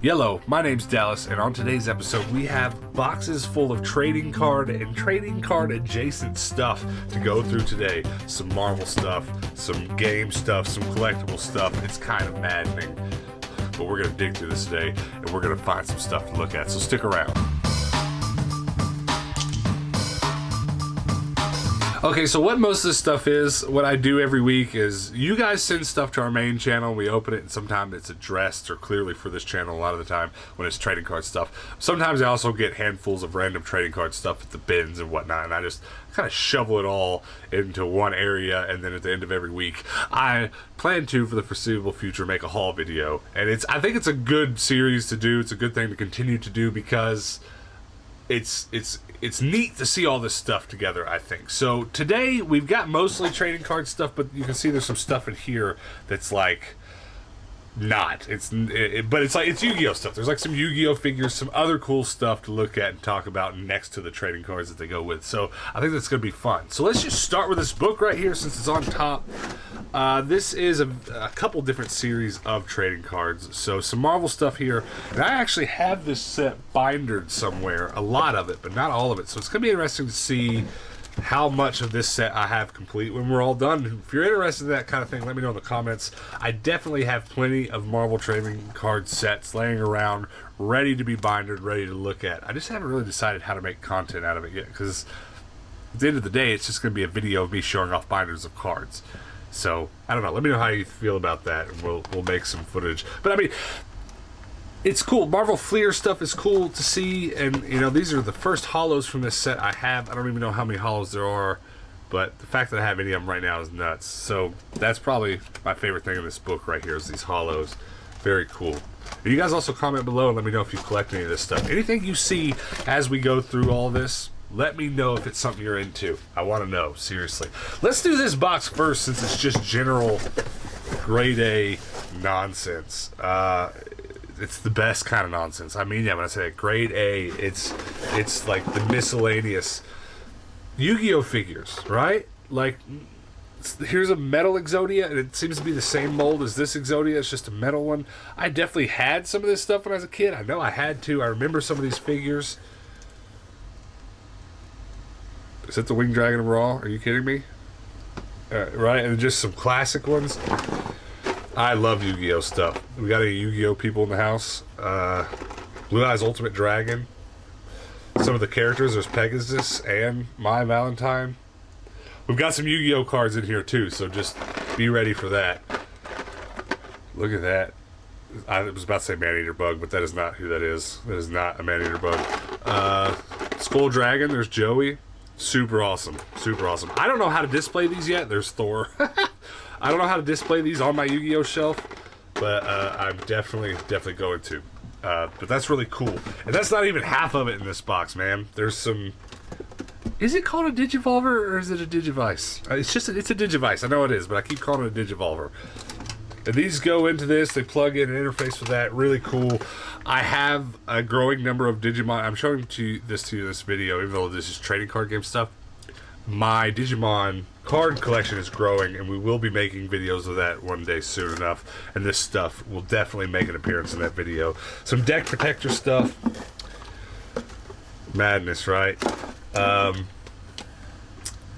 Yellow, my name's Dallas, and on today's episode we have boxes full of trading card and trading card adjacent stuff to go through today. Some Marvel stuff, some game stuff, some collectible stuff. It's kind of maddening, but we're going to dig through this today and we're going to find some stuff to look at, so stick around. Okay, so what most of this stuff is, what I do every week is you guys send stuff to our main channel, we open it, and sometimes it's addressed or clearly for this channel a lot of the time when it's trading card stuff. Sometimes I also get handfuls of random trading card stuff at the bins and whatnot, and I just kind of shovel it all into one area, and then at the end of every week, I plan to, for the foreseeable future, make a haul video. And I think it's a good series to do, it's a good thing to continue to do because it's neat to see all this stuff together, I think. So today we've got mostly trading card stuff, but you can see there's some stuff in here that's like not. But it's like it's Yu-Gi-Oh stuff. There's like some Yu-Gi-Oh figures, some other cool stuff to look at and talk about next to the trading cards that they go with. So I think that's going to be fun. So let's just start with this book right here since it's on top. This is a couple different series of trading cards. So some Marvel stuff here. And I actually have this set bindered somewhere, a lot of it, but not all of it. So it's going to be interesting to see how much of this set I have complete when we're all done. If you're interested in that kind of thing, let me know in the comments. I definitely have plenty of Marvel trading card sets laying around, ready to be bindered, ready to look at. I just haven't really decided how to make content out of it yet, because at the end of the day, it's just going to be a video of me showing off binders of cards. So, I don't know. Let me know how you feel about that, and we'll make some footage. But, I mean, it's cool. Marvel Fleer stuff is cool to see, and, you know, these are the first holos from this set I have. I don't even know how many holos there are, but the fact that I have any of them right now is nuts. So, that's probably my favorite thing in this book right here is these holos. Very cool. And you guys also comment below and let me know if you collect any of this stuff. Anything you see as we go through all this, let me know if it's something you're into. I want to know, seriously. Let's do this box first since it's just general grade A nonsense. It's the best kind of nonsense. I mean, yeah, when I say grade A, it's like the miscellaneous Yu-Gi-Oh figures, right? Like, here's a metal Exodia, and it seems to be the same mold as this Exodia. It's just a metal one. I definitely had some of this stuff when I was a kid. I know I had to. I remember some of these figures. Is it the Winged Dragon of Raw? Are you kidding me? Right, and just some classic ones. I love Yu-Gi-Oh stuff. We got any Yu-Gi-Oh people in the house. Blue Eyes Ultimate Dragon. Some of the characters, there's Pegasus and My Valentine. We've got some Yu-Gi-Oh cards in here too, so just be ready for that. Look at that. I was about to say Man-Eater Bug, but that is not who that is. That is not a Man-Eater Bug. Skull Dragon, there's Joey. Super awesome. Super awesome. I don't know how to display these yet. There's Thor. I don't know how to display these on my Yu-Gi-Oh shelf, but I'm definitely going to. But that's really cool. And that's not even half of it in this box, man. There's some... Is it called a Digivolver or is it a Digivice? It's a Digivice. I know it is, but I keep calling it a Digivolver. And these go into this. They plug in and interface with that. Really cool. I have a growing number of Digimon. I'm showing this to you in this video, even though this is trading card game stuff. My Digimon card collection is growing, and we will be making videos of that one day soon enough. And this stuff will definitely make an appearance in that video. Some deck protector stuff. Madness, right?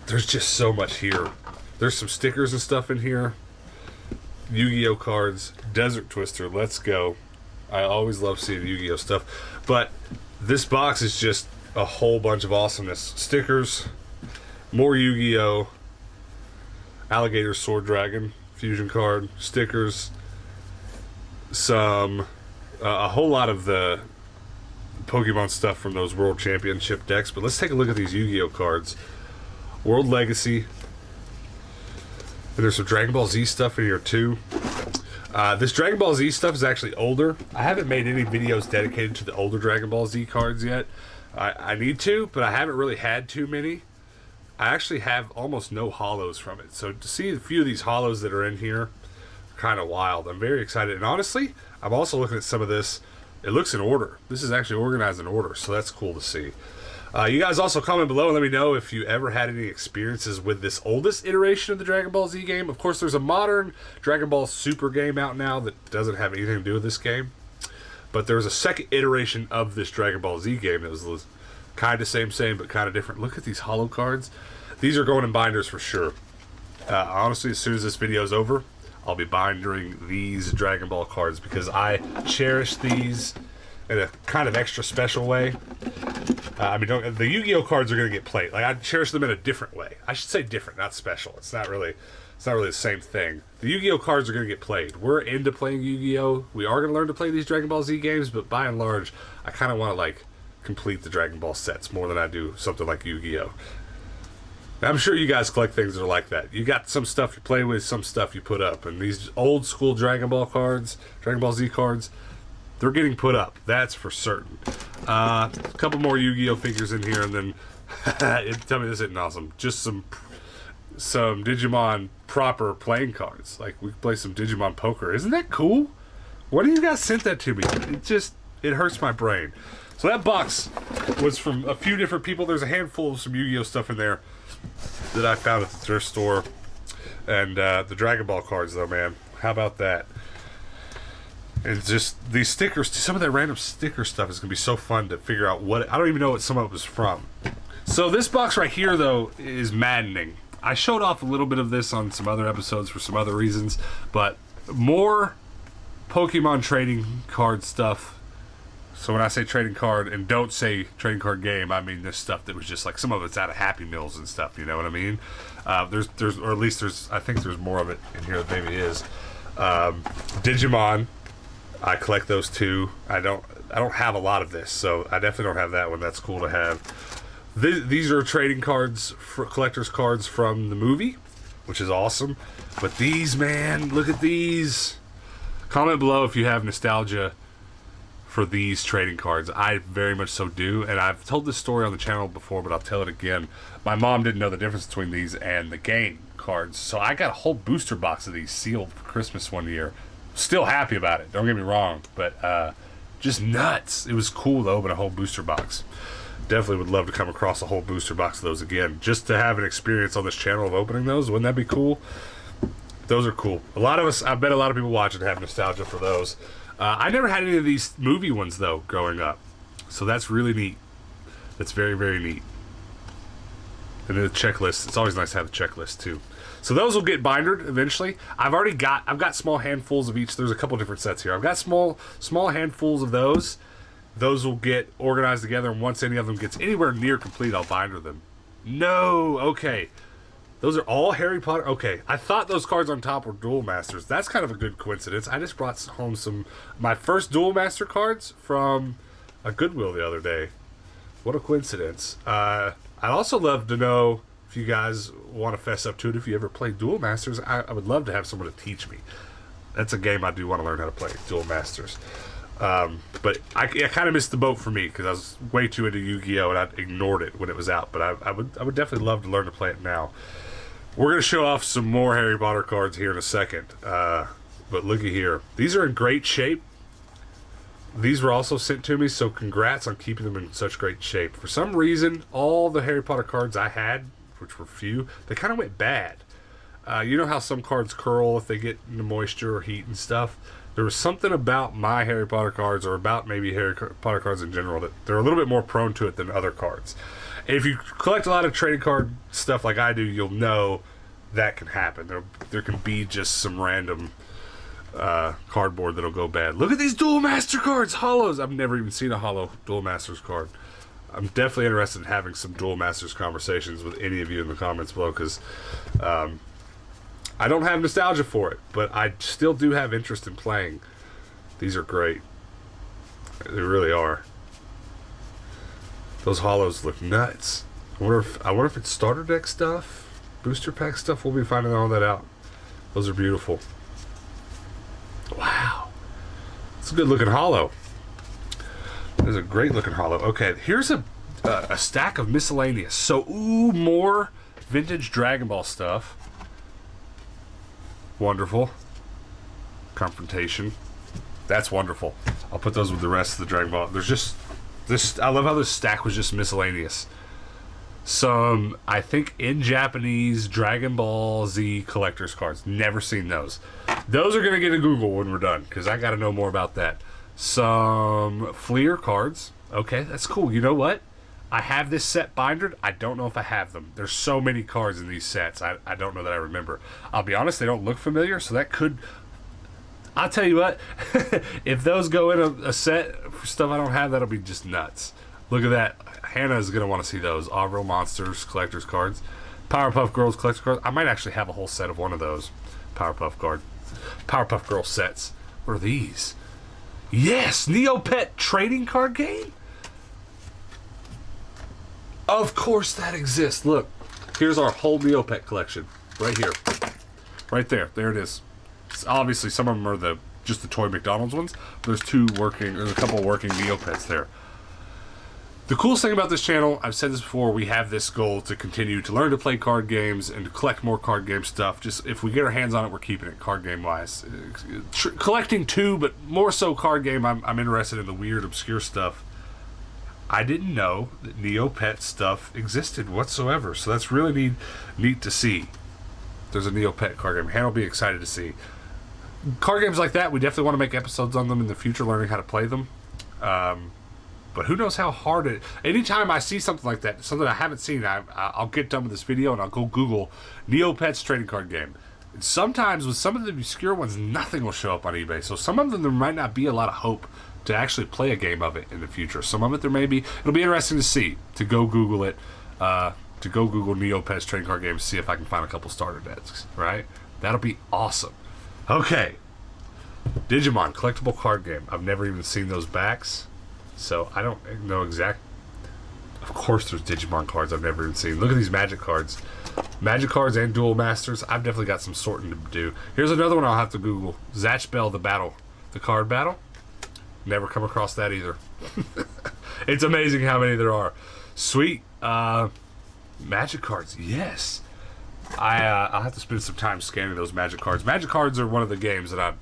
There's just so much here. There's some stickers and stuff in here. Yu-Gi-Oh cards. Desert Twister, let's go. I always love seeing Yu-Gi-Oh stuff. But this box is just a whole bunch of awesomeness. Stickers, more Yu-Gi-Oh, Alligator Sword Dragon fusion card, stickers, some a whole lot of the Pokemon stuff from those World Championship decks. But let's take a look at these Yu-Gi-Oh cards. World Legacy. And there's some Dragon Ball Z stuff in here too. This Dragon Ball Z stuff is actually older. I haven't made any videos dedicated to the older Dragon Ball Z cards yet. I need to, but I haven't really had too many. I actually have almost no holos from it. So to see a few of these holos that are in here, kind of wild. I'm very excited. And honestly, I'm also looking at some of this. It looks in order. This is actually organized in order, so that's cool to see. You guys also comment below and let me know if you ever had any experiences with this oldest iteration of the Dragon Ball Z game. Of course, there's a modern Dragon Ball Super game out now that doesn't have anything to do with this game. But there was a second iteration of this Dragon Ball Z game that was kind of same, but kind of different. Look at these holo cards. These are going in binders for sure. Honestly, as soon as this video is over, I'll be bindering these Dragon Ball cards because I cherish these in a kind of extra special way. I mean, the Yu-Gi-Oh cards are going to get played. Like, I cherish them in a different way. I should say different, not special. It's not really the same thing. The Yu-Gi-Oh cards are going to get played. We're into playing Yu-Gi-Oh. We are going to learn to play these Dragon Ball Z games, but by and large, I kind of want to, like, complete the Dragon Ball sets more than I do something like Yu-Gi-Oh. I'm sure you guys collect things that are like that. You got some stuff you play with, some stuff you put up. And these old school Dragon Ball cards, Dragon Ball Z cards, they're getting put up. That's for certain. A couple more Yu-Gi-Oh figures in here, and then tell me this isn't awesome. Just some Digimon proper playing cards. Like, we play some Digimon poker. Isn't that cool? Why do you guys sent that to me? It hurts my brain. So that box was from a few different people. There's a handful of some Yu-Gi-Oh stuff in there that I found at the thrift store. And the Dragon Ball cards, though, man. How about that? And just these stickers, some of that random sticker stuff is going to be so fun to figure out I don't even know what some of it was from. So this box right here, though, is maddening. I showed off a little bit of this on some other episodes for some other reasons, but more Pokemon trading card stuff. So when I say trading card, and don't say trading card game, I mean this stuff that was just like, some of it's out of Happy Meals and stuff, you know what I mean? Or at least I think there's more of it in here than maybe is. Digimon, I collect those too. I don't have a lot of this, so I definitely don't have that one. That's cool to have. These are trading cards, collector's cards from the movie, which is awesome. But these, man, look at these. Comment below if you have nostalgia for these trading cards. I very much so do, and I've told this story on the channel before, but I'll tell it again. My mom didn't know the difference between these and the game cards, so I got a whole booster box of these sealed for Christmas one year. Still happy about it, don't get me wrong, but just nuts. It was cool to open a whole booster box. Definitely would love to come across a whole booster box of those again, just to have an experience on this channel of opening those. Wouldn't that be cool? Those are cool. A lot of us, I bet a lot of people watching have nostalgia for those. I never had any of these movie ones, though, growing up. So that's really neat. That's very, very neat. And then the checklist. It's always nice to have a checklist, too. So those will get bindered eventually. I've got small handfuls of each. There's a couple different sets here. I've got small handfuls of those. Those will get organized together, and once any of them gets anywhere near complete, I'll binder them. No, okay. Those are all Harry Potter. Okay, I thought those cards on top were Duel Masters. That's kind of a good coincidence. I just brought home my first Duel Master cards from a Goodwill the other day. What a coincidence. I'd also love to know if you guys want to fess up to it. If you ever play Duel Masters, I would love to have someone to teach me. That's a game I do want to learn how to play, Duel Masters. But I kind of missed the boat for me because I was way too into Yu-Gi-Oh! And I ignored it when it was out. But I would definitely love to learn to play it now. We're going to show off some more Harry Potter cards here in a second. But looky here. These are in great shape. These were also sent to me, so congrats on keeping them in such great shape. For some reason, all the Harry Potter cards I had, which were few, they kind of went bad. You know how some cards curl if they get into moisture or heat and stuff? There was something about my Harry Potter cards, or about maybe Harry Potter cards in general, that they're a little bit more prone to it than other cards. And if you collect a lot of trading card stuff like I do, you'll know that can happen. There can be just some random cardboard that'll go bad. Look at these Duel Master cards, holos. I've never even seen a holo Duel Masters card. I'm definitely interested in having some Duel Masters conversations with any of you in the comments below, because I don't have nostalgia for it, but I still do have interest in playing. These are great. They really are. Those holos look nuts. I wonder if it's starter deck stuff, booster pack stuff. We'll be finding all that out. Those are beautiful. Wow. It's a good looking holo. There's a great looking holo. Okay, here's a stack of miscellaneous. So, more vintage Dragon Ball stuff. Wonderful. Confrontation. That's wonderful. I'll put those with the rest of the Dragon Ball. There's just this. I love how this stack was just miscellaneous. Some, I think, in Japanese Dragon Ball Z collector's cards. Never seen those. Those are gonna get a Google when we're done, because I got to know more about that. some Fleer cards. Okay, that's cool. You know what? I have this set bindered. I don't know if I have them. There's so many cards in these sets. I don't know that I remember. I'll be honest, they don't look familiar, so that could... I'll tell you what, if those go in a set for stuff I don't have, that'll be just nuts. Look at that. Hannah is going to want to see those. Real Monsters collector's cards. Powerpuff Girls collector's cards. I might actually have a whole set of one of those Powerpuff Girl sets. What are these? Yes! Neopet trading card game? Of course that exists. Look, here's our whole Neopet collection. Right here. Right there. There it is. Obviously, some of them are just the toy McDonald's ones. There's a couple working Neopets there. The coolest thing about this channel, I've said this before, we have this goal to continue to learn to play card games and to collect more card game stuff. Just if we get our hands on it, we're keeping it card game wise. Collecting too, but more so card game. I'm interested in the weird, obscure stuff. I didn't know that Neopet stuff existed whatsoever, so that's really neat to see. There's a Neopet card game. Hannah will be excited to see. Card games like that, we definitely want to make episodes on them in the future, learning how to play them. But who knows how hard it... Anytime I see something like that, something I haven't seen, I'll get done with this video and I'll go Google Neopets trading card game. And sometimes with some of the obscure ones, nothing will show up on eBay. So some of them, there might not be a lot of hope to actually play a game of it in the future. Some of it there may be. It'll be interesting to see, to go Google it, to go Google Neopets trading card games, see if I can find a couple starter decks, right? That'll be awesome. Okay. Digimon collectible card game. I've never even seen those backs, so I don't know exact. Of course there's Digimon cards I've never even seen. Look at these Magic cards. Magic cards and Duel Masters. I've definitely got some sorting to do. Here's another one I'll have to Google. Zatch Bell, the card battle. Never come across that either. It's amazing how many there are. Sweet. Magic cards, yes. I'll have to spend some time scanning those Magic cards. Magic cards are one of the games that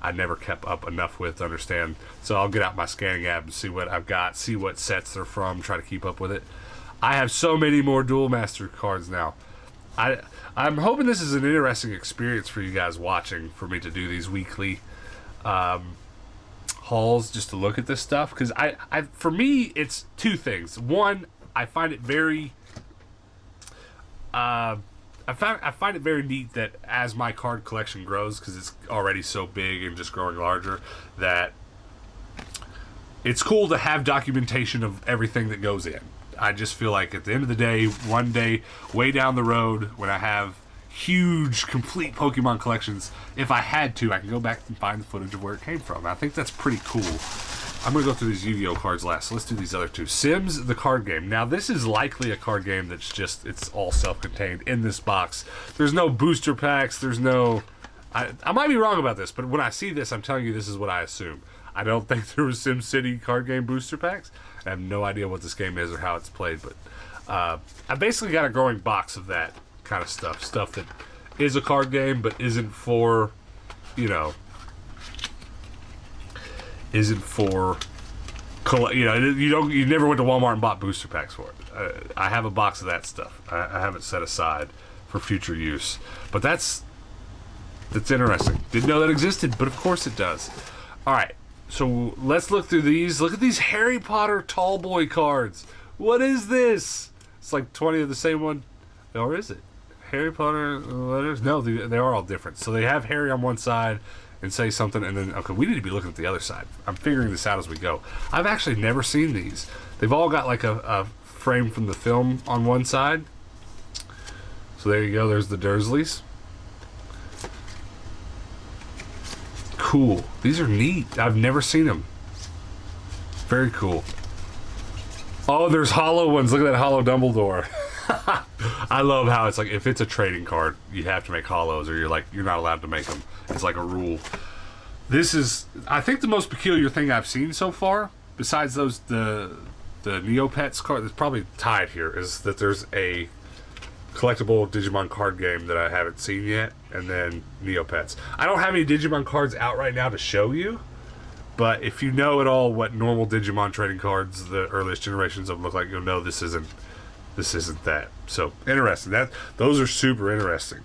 I never kept up enough with to understand. So I'll get out my scanning app and see what I've got, see what sets they're from, try to keep up with it. I have so many more Duel Master cards now. I'm hoping this is an interesting experience for you guys watching, for me to do these weekly hauls just to look at this stuff, because for me it's two things. One, I find it very I find it very neat that as my card collection grows, because it's already so big and just growing larger, that it's cool to have documentation of everything that goes in. I just feel like at the end of the day, one day way down the road, when I have huge, complete Pokemon collections, if I had to, I can go back and find the footage of where it came from. I think that's pretty cool. I'm going to go through these Yu-Gi-Oh cards last, so let's do these other two. Sims, the card game. Now, this is likely a card game that's just, it's all self-contained in this box. There's no booster packs, there's no... I might be wrong about this, but when I see this, I'm telling you this is what I assume. I don't think there was SimCity card game booster packs. I have no idea what this game is or how it's played, but I basically got a growing box of that kind of stuff. Stuff that is a card game, but isn't for, you know... isn't for, you never went to Walmart and bought booster packs for it. I have a box of that stuff. I have it set aside for future use. But that's interesting. Didn't know that existed, but of course it does. All right, so let's look through these. Look at these Harry Potter tall boy cards. What is this? It's like 20 of the same one. Or is it? Harry Potter letters? No, they are all different. So they have Harry on one side and say something, and then, okay, we need to be looking at the other side. I'm figuring this out as we go. I've actually never seen these. They've all got like a frame from the film on one side. So there you go, there's the Dursleys. Cool. These are neat. I've never seen them. Very cool. Oh, there's hollow ones. Look at that hollow Dumbledore. I love how it's like, if it's a trading card, you have to make hollows, or you're not allowed to make them. It's like a rule. This is, I think, the most peculiar thing I've seen so far, besides those the Neopets card that's probably tied here, is that there's a collectible Digimon card game that I haven't seen yet, and then Neopets. I don't have any Digimon cards out right now to show you, but if you know at all what normal Digimon trading cards the earliest generations of look like, you'll know this isn't that. So interesting. Those are super interesting.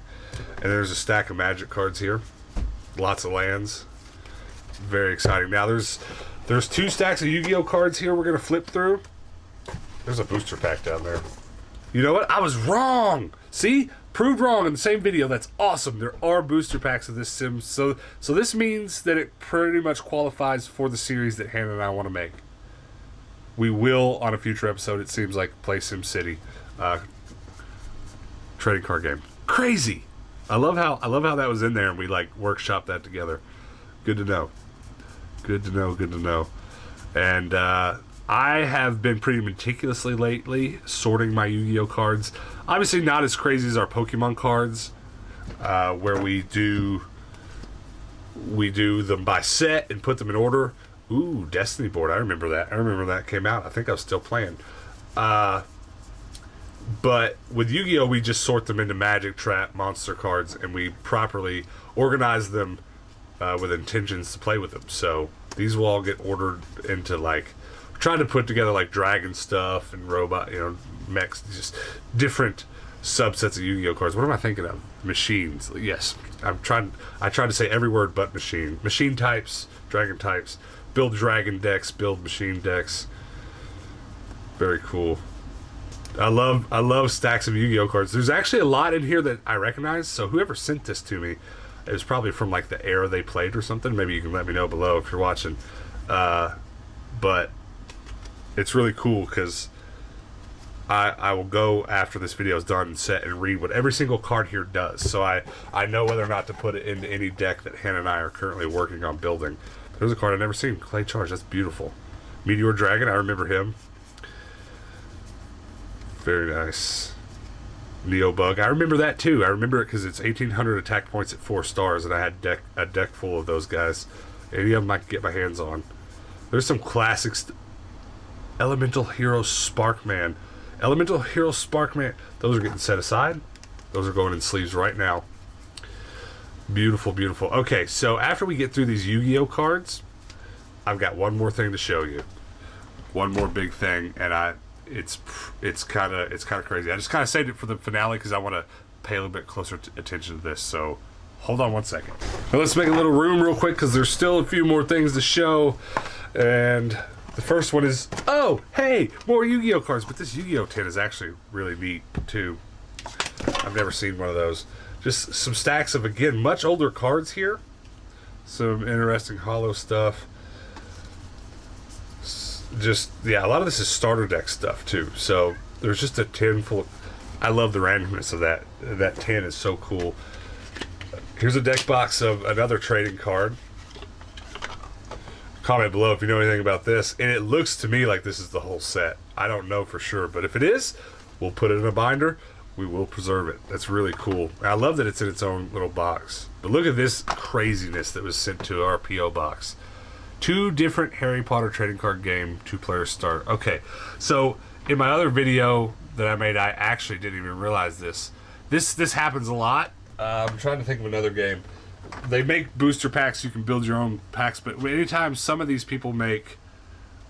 And there's a stack of Magic cards here. Lots of lands. very exciting. Now there's 2 stacks of Yu-Gi-Oh cards here we're gonna flip through. There's a booster pack down there. You know what? I was wrong. See? Proved wrong in the same video. That's awesome. There are booster packs of this sim. So this means that it pretty much qualifies for the series that Hannah and I want to make. We will, on a future episode, it seems like, play Sim City. Trading card game. Crazy. I love how that was in there and we like workshopped that together. Good to know. Good to know, good to know. And I have been pretty meticulously lately sorting my Yu-Gi-Oh cards. Obviously not as crazy as our Pokemon cards, where we do them by set and put them in order. Ooh, Destiny board. I remember that. I remember that came out. I think I was still playing. But with Yu-Gi-Oh, we just sort them into Magic, Trap, Monster cards, and we properly organize them with intentions to play with them. So these will all get ordered into, like, trying to put together like dragon stuff and robot, mechs, just different subsets of Yu-Gi-Oh cards. What am I thinking of? Machines. Yes, I tried to say every word but machine. Machine types, dragon types. Build dragon decks, build machine decks. Very cool. I love stacks of Yu-Gi-Oh cards. There's actually a lot in here that I recognize. So whoever sent this to me, it was probably from like the era they played or something. Maybe you can let me know below if you're watching. But it's really cool because I will go after this video is done and set and read what every single card here does. So I know whether or not to put it into any deck that Hannah and I are currently working on building. There's a card I've never seen. Clay Charge. That's beautiful. Meteor Dragon. I remember him. Very nice. Neo Bug. I remember that too. I remember it because it's 1,800 attack points at 4 stars, and I had a deck full of those guys. Any of them I could get my hands on. There's some classics. Elemental Hero Sparkman. Elemental Hero Sparkman. Those are getting set aside. Those are going in sleeves right now. Beautiful, beautiful. Okay, so after we get through these Yu-Gi-Oh cards, I've got one more thing to show you. One more big thing, and it's kind of crazy. I just kind of saved it for the finale because I want to pay a little bit closer attention to this. So hold on one second. Now let's make a little room real quick because there's still a few more things to show. And the first one is, oh, hey, more Yu-Gi-Oh cards. But this Yu-Gi-Oh tin is actually really neat too. I've never seen one of those. Just some stacks of, again, much older cards here. Some interesting hollow stuff. Just, yeah, a lot of this is starter deck stuff too. So there's just a tin full of, I love the randomness of that. That tin is so cool. Here's a deck box of another trading card. Comment below if you know anything about this. And it looks to me like this is the whole set. I don't know for sure, but if it is, we'll put it in a binder. We will preserve it. That's really cool. I love that it's in its own little box. But look at this craziness that was sent to our PO box. 2 different Harry Potter trading card game, 2-player start. Okay, so in my other video that I made, I actually didn't even realize this. This happens a lot. I'm trying to think of another game. They make booster packs. You can build your own packs, but anytime some of these people make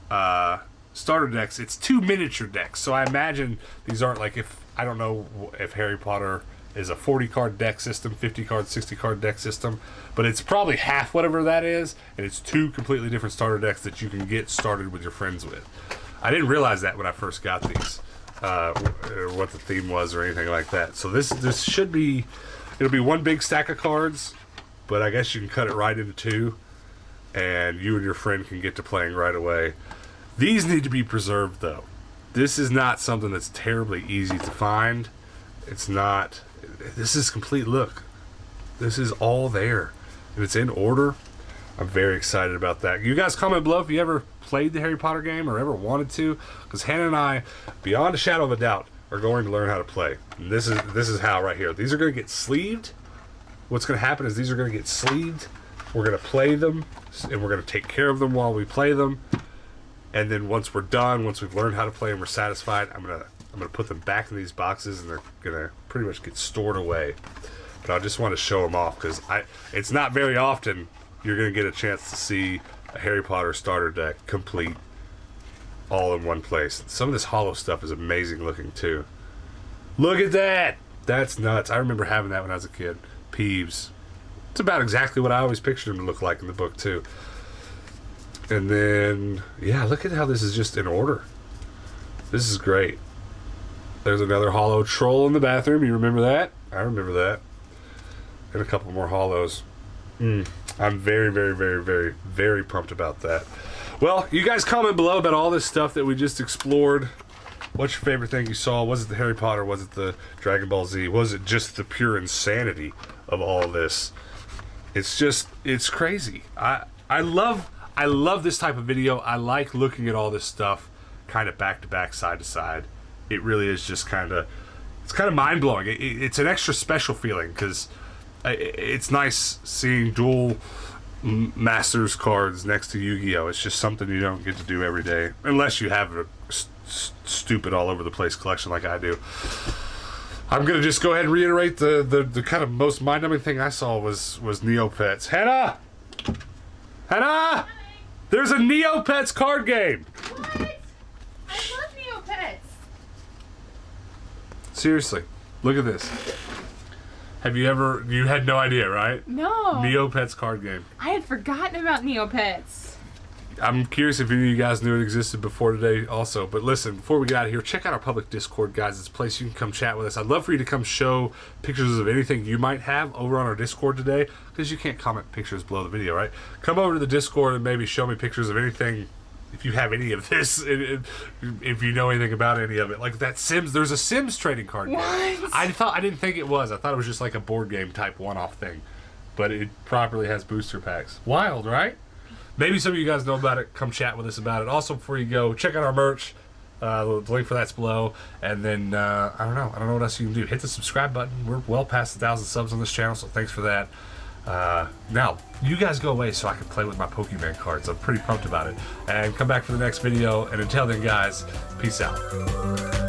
starter decks, it's 2 miniature decks. So I imagine these aren't like, if I don't know if Harry Potter is a 40-card deck system, 50-card, 60-card deck system, but it's probably half whatever that is, and it's 2 completely different starter decks that you can get started with your friends with. I didn't realize that when I first got these, or what the theme was or anything like that. So this should be, it'll be 1 big stack of cards, but I guess you can cut it right into 2, and you and your friend can get to playing right away. These need to be preserved, though. This is not something that's terribly easy to find. It's not. This is complete. Look. This is all there. And it's in order. I'm very excited about that. You guys comment below if you ever played the Harry Potter game or ever wanted to. Because Hannah and I, beyond a shadow of a doubt, are going to learn how to play. And this is how right here. These are going to get sleeved. What's going to happen is these are going to get sleeved. We're going to play them. And we're going to take care of them while we play them. And then once we're done, once we've learned how to play and we're satisfied, I'm gonna put them back in these boxes, and they're gonna pretty much get stored away. But I just want to show them off because it's not very often you're gonna get a chance to see a Harry Potter starter deck complete, all in one place. Some of this hollow stuff is amazing looking too. Look at that! That's nuts. I remember having that when I was a kid. Peeves. It's about exactly what I always pictured him to look like in the book too. And then, yeah, look at how this is just in order. This is great. There's another hollow troll in the bathroom. You remember that? I remember that. And a couple more hollows. I'm very, very, very, very, very pumped about that. Well, you guys comment below about all this stuff that we just explored. What's your favorite thing you saw? Was it the Harry Potter? Was it the Dragon Ball Z? Was it just the pure insanity of all this? It's crazy. I love this type of video. I like looking at all this stuff kind of back to back, side to side. It really is just it's kind of mind blowing. It's an extra special feeling because it's nice seeing dual Masters cards next to Yu-Gi-Oh! It's just something you don't get to do every day unless you have a stupid all over the place collection like I do. I'm gonna just go ahead and reiterate the kind of most mind-numbing thing I saw was Neopets. Hannah! There's a Neopets card game! What? I love Neopets! Seriously, look at this. You had no idea, right? No. Neopets card game. I had forgotten about Neopets. I'm curious if any of you guys knew it existed before today also. But listen, before we get out of here, check out our public Discord, guys. It's a place you can come chat with us. I'd love for you to come show pictures of anything you might have over on our Discord today, because you can't comment pictures below the video, right? Come over to the Discord and maybe show me pictures of anything, if you have any of this, if you know anything about any of it. Like that Sims, there's a Sims trading card game. What? I didn't think it was. I thought it was just like a board game type one-off thing. But it properly has booster packs. Wild, right? Maybe some of you guys know about it. Come chat with us about it. Also, before you go, check out our merch. The link for that's below. And then, I don't know what else you can do. Hit the subscribe button. We're well past 1,000 subs on this channel, so thanks for that. Now, you guys go away so I can play with my Pokemon cards. I'm pretty pumped about it. And come back for the next video. And until then, guys, peace out.